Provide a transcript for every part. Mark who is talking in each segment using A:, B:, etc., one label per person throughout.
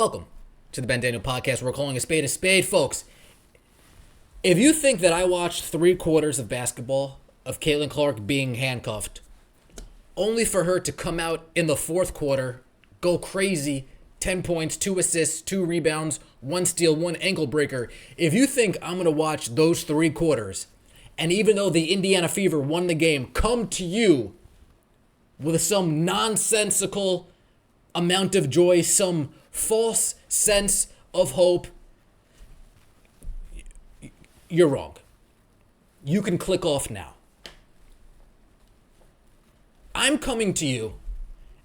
A: Welcome to the Ben Daniel Podcast. We're calling a spade, folks. If you think that I watched 3 quarters of basketball of Caitlin Clark being handcuffed, only for her to come out in the fourth quarter, go crazy, 10 points, 2 assists, 2 rebounds, 1 steal, 1 ankle breaker. If you think I'm going to watch those 3 quarters, and even though the Indiana Fever won the game, come to you with some nonsensical amount of joy, some false sense of hope, you're wrong. You can click off now. I'm coming to you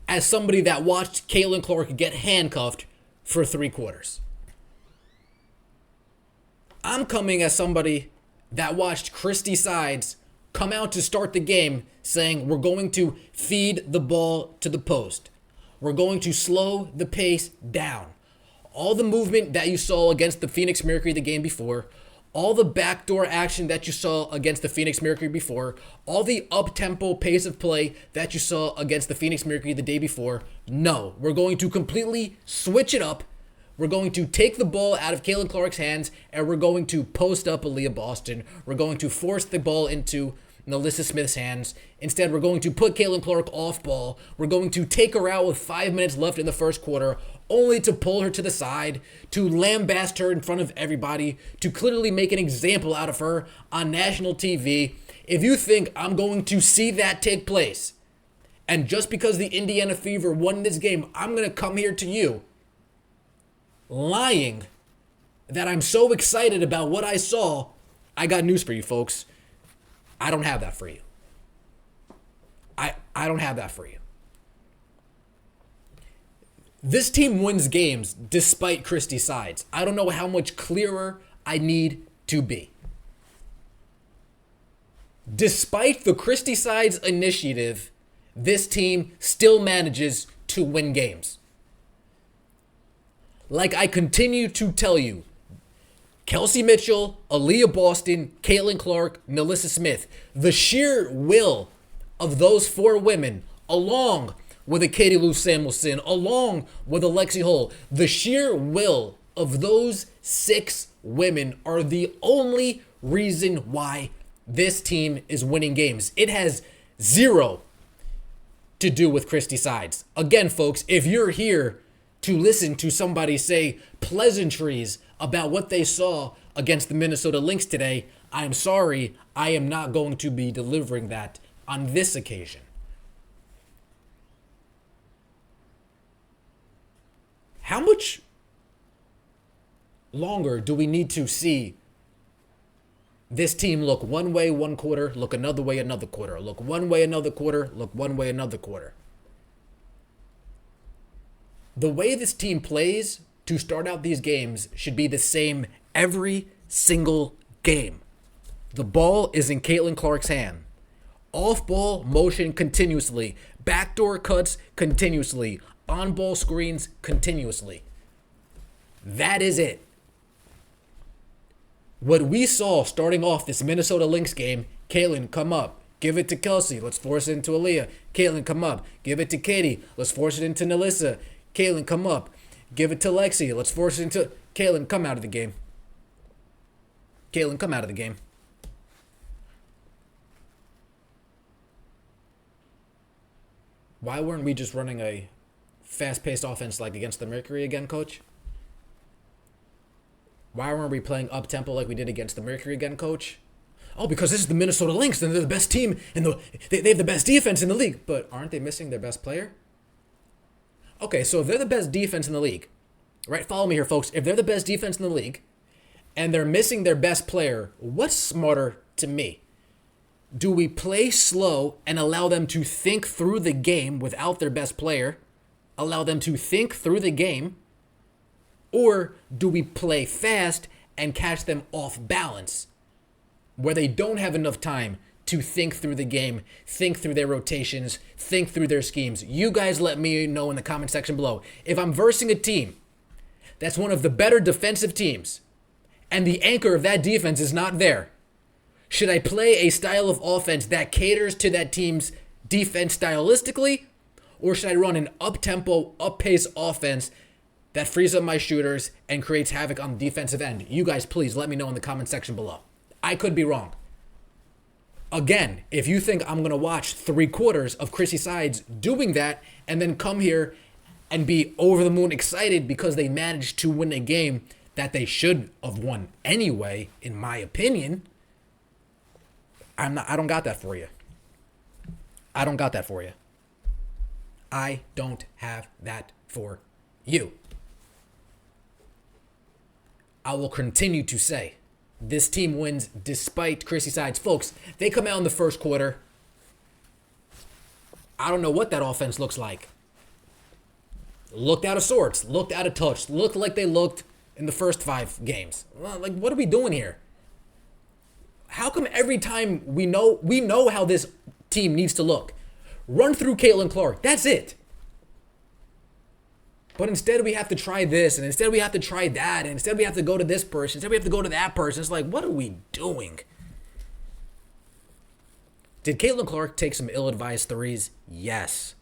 A: as somebody that watched Caitlin Clark get handcuffed for 3 quarters. I'm coming as somebody that watched Christie Sides come out to start the game saying we're going to feed the ball to the post. We're going to slow the pace down. All the movement that you saw against the Phoenix Mercury the game before, all the backdoor action that you saw against the Phoenix Mercury before, all the up-tempo pace of play that you saw against the Phoenix Mercury the day before, no. We're going to completely switch it up. We're going to take the ball out of Caitlin Clark's hands, and we're going to post up Aaliyah Boston. We're going to force the ball into Melissa Smith's hands. Instead, we're going to put Caitlin Clark off ball. We're going to take her out with 5 minutes left in the first quarter, only to pull her to the side, to lambaste her in front of everybody, to clearly make an example out of her on national TV. If you think I'm going to see that take place, and just because the Indiana Fever won this game, I'm going to come here to you lying that I'm so excited about what I saw, I got news for you, folks. I don't have that for you. I don't have that for you. This team wins games despite Christie Sides. I don't know how much clearer I need to be. Despite the Christie Sides initiative, this team still manages to win games. Like I continue to tell you, Kelsey Mitchell, Aaliyah Boston, Caitlin Clark, Melissa Smith, the sheer will of those 4 women, along with a Katie Lou Samuelson, along with Alexi Hull, the sheer will of those 6 women are the only reason why this team is winning games. It has 0 to do with Christie Sides. Again, folks, if you're here to listen to somebody say pleasantries about what they saw against the Minnesota Lynx today, I'm sorry, I am not going to be delivering that on this occasion. How much longer do we need to see this team look one way one quarter, look another way another quarter, look one way another quarter, look one way another quarter? The way this team plays to start out these games should be the same every single game. The ball is in Caitlin Clark's hand. Off-ball motion continuously. Backdoor cuts continuously. On-ball screens continuously. That is it. What we saw starting off this Minnesota Lynx game, Caitlin, come up. Give it to Kelsey. Let's force it into Aaliyah. Caitlin, come up. Give it to Katie. Let's force it into Nalissa. Caitlin, come up. Give it to Lexi. Let's force it into... Caitlin, come out of the game. Caitlin, come out of the game. Why weren't we just running a fast-paced offense like against the Mercury again, Coach? Why weren't we playing up-tempo like we did against the Mercury again, Coach? Oh, because this is the Minnesota Lynx, and they're the best team, and they have the best defense in the league. But aren't they missing their best player? Okay, so if they're the best defense in the league, right? Follow me here, folks. If they're the best defense in the league and they're missing their best player, what's smarter to me? Do we play slow and allow them to think through the game without their best player? Allow them to think through the game? Or do we play fast and catch them off balance where they don't have enough time to think through the game, think through their rotations, think through their schemes? You guys let me know in the comment section below. If I'm versing a team that's one of the better defensive teams and the anchor of that defense is not there, should I play a style of offense that caters to that team's defense stylistically? Or should I run an up-tempo, up-pace offense that frees up my shooters and creates havoc on the defensive end? You guys, please let me know in the comment section below. I could be wrong. Again, if you think I'm going to watch 3/4 of Christie Sides doing that and then come here and be over the moon excited because they managed to win a game that they should have won anyway, in my opinion, I don't got that for you. I don't got that for you. I don't have that for you. I will continue to say this team wins despite Christie Sides. Folks, they come out in the first quarter. I don't know what that offense looks like. Looked out of sorts, looked out of touch, looked like they looked in the first 5 games. Like, what are we doing here? How come every time we know how this team needs to look? Run through Caitlin Clark. That's it. But instead we have to try this, and instead we have to try that, and instead we have to go to this person, instead we have to go to that person. It's like, what are we doing? Did Caitlin Clark take some ill-advised threes? Yes.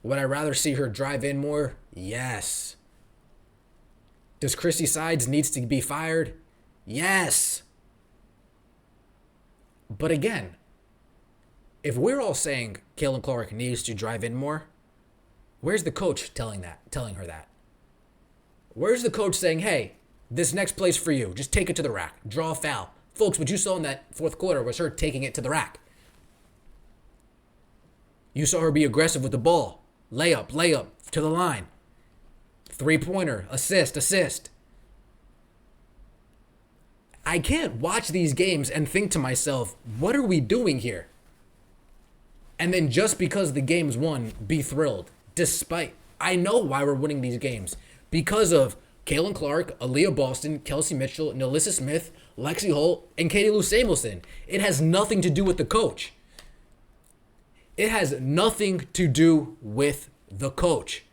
A: Would I rather see her drive in more? Yes. Does Christie Sides needs to be fired? Yes. But again, if we're all saying Caitlin Clark needs to drive in more, where's the coach telling her that? Where's the coach saying, hey, this next play's for you. Just take it to the rack. Draw a foul. Folks, what you saw in that fourth quarter was her taking it to the rack. You saw her be aggressive with the ball. Layup, to the line. 3-pointer, assist. I can't watch these games and think to myself, what are we doing here? And then just because the game's won, be thrilled. Despite, I know why we're winning these games. Because of Caitlin Clark, Aaliyah Boston, Kelsey Mitchell, Nalissa Smith, Lexi Holt, and Katie Lou Samuelson. It has nothing to do with the coach. It has nothing to do with the coach.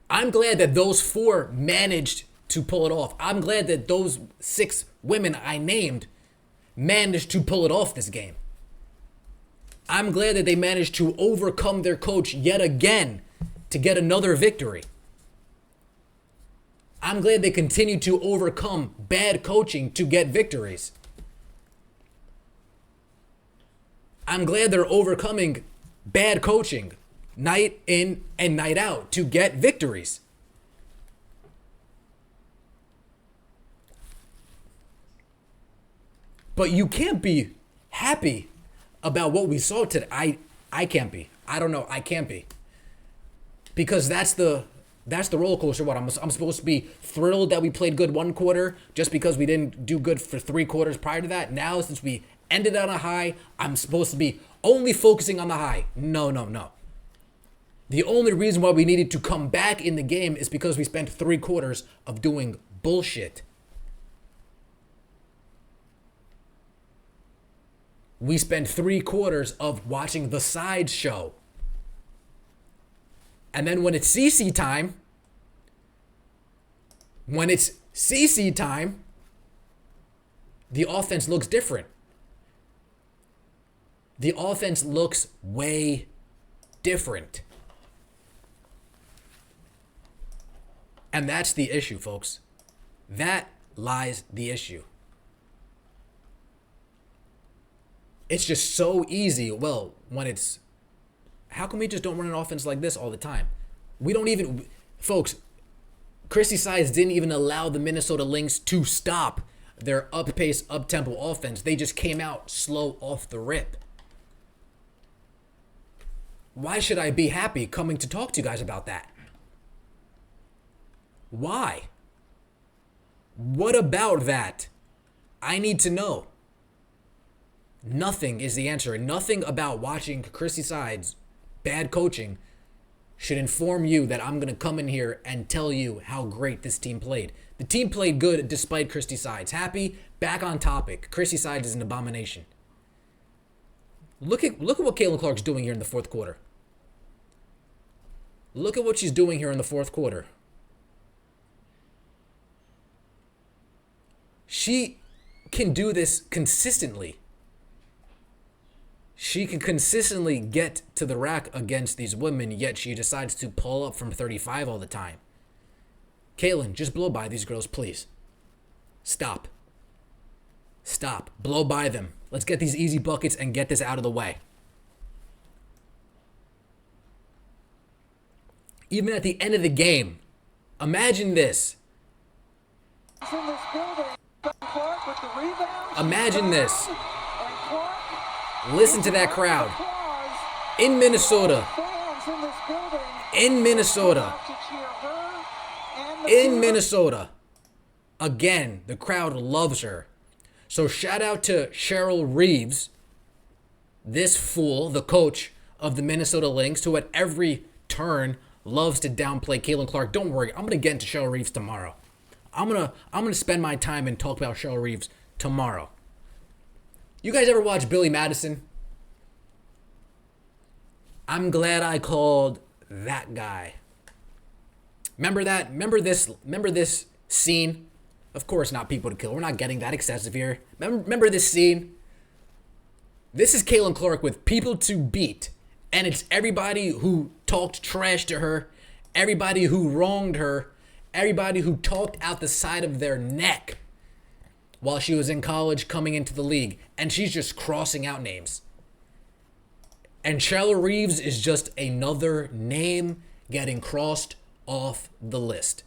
A: I'm glad that those 4 managed to pull it off. I'm glad that those 6 women I named managed to pull it off this game. I'm glad that they managed to overcome their coach yet again to get another victory. I'm glad they continue to overcome bad coaching to get victories. I'm glad they're overcoming bad coaching night in and night out to get victories. But you can't be happy about what we saw today. I can't be. I don't know. I can't be. Because that's the roller coaster. What I'm supposed to be thrilled that we played good 1 quarter just because we didn't do good for 3 quarters prior to that. Now, since we ended on a high, I'm supposed to be only focusing on the high. No. The only reason why we needed to come back in the game is because we spent 3 quarters of doing bullshit. We spent 3 quarters of watching the sideshow. And then when it's CC time, the offense looks different. The offense looks way different. And that's the issue, folks. That lies the issue. It's just so easy. Well, when it's, how come we just don't run an offense like this all the time? We don't even, folks, Christie Sides didn't even allow the Minnesota Lynx to stop their up-pace, up-tempo offense. They just came out slow off the rip. Why should I be happy coming to talk to you guys about that? Why? What about that? I need to know. Nothing is the answer. Nothing about watching Christie Sides bad coaching should inform you that I'm going to come in here and tell you how great this team played. The team played good despite Christie Sides. Happy, back on topic. Christie Sides is an abomination. Look at what Caitlin Clark's doing here in the fourth quarter. Look at what she's doing here in the fourth quarter. She can do this consistently. She can consistently get to the rack against these women, yet she decides to pull up from 35 all the time. Caitlin, just blow by these girls, please. Stop. Stop. Blow by them. Let's get these easy buckets and get this out of the way. Even at the end of the game, imagine this. Imagine this. Listen to that crowd. In Minnesota. In Minnesota. In Minnesota. Again, the crowd loves her. So shout out to Cheryl Reeves, this fool, the coach of the Minnesota Lynx, who at every turn loves to downplay Caitlin Clark. Don't worry, I'm gonna get into Cheryl Reeves tomorrow. I'm gonna spend my time and talk about Cheryl Reeves tomorrow. You guys ever watch Billy Madison? I'm glad I called that guy. Remember that? Remember this scene? Of course not people to kill. We're not getting that excessive here. Remember this scene? This is Caitlin Clark with people to beat. And it's everybody who talked trash to her, everybody who wronged her, everybody who talked out the side of their neck while she was in college coming into the league. And she's just crossing out names. And Cheryl Reeves is just another name getting crossed off the list.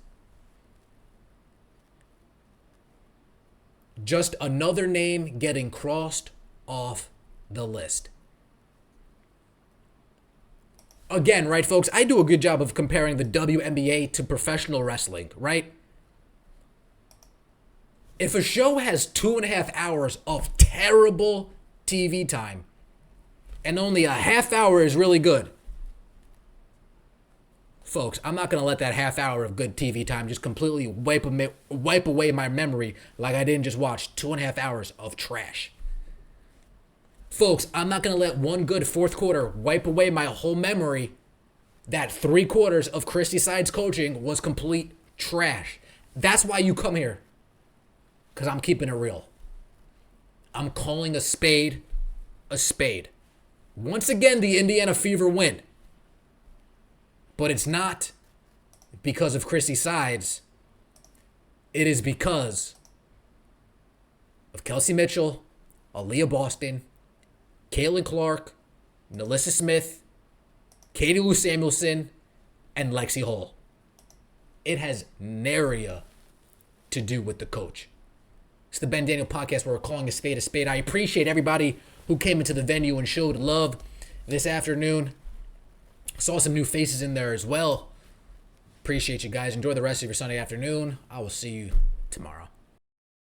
A: Just another name getting crossed off the list. Again, right, folks, I do a good job of comparing the WNBA to professional wrestling, right? If a show has 2.5 hours of terrible TV time and only a half hour is really good, folks, I'm not going to let that half hour of good TV time just completely wipe away my memory like I didn't just watch 2.5 hours of trash. Folks, I'm not going to let one good fourth quarter wipe away my whole memory that 3/4 of Christie Sides coaching was complete trash. That's why you come here. Because I'm keeping it real. I'm calling a spade a spade. Once again, the Indiana Fever win. But it's not because of Christie Sides. It is because of Kelsey Mitchell, Aaliyah Boston, Caitlin Clark, Nalissa Smith, Katie Lou Samuelson, and Lexi Hall. It has nary to do with the coach. It's the Ben Daniel podcast where we're calling a spade a spade. I appreciate everybody who came into the venue and showed love this afternoon. Saw some new faces in there as well. Appreciate you guys. Enjoy the rest of your Sunday afternoon. I will see you tomorrow.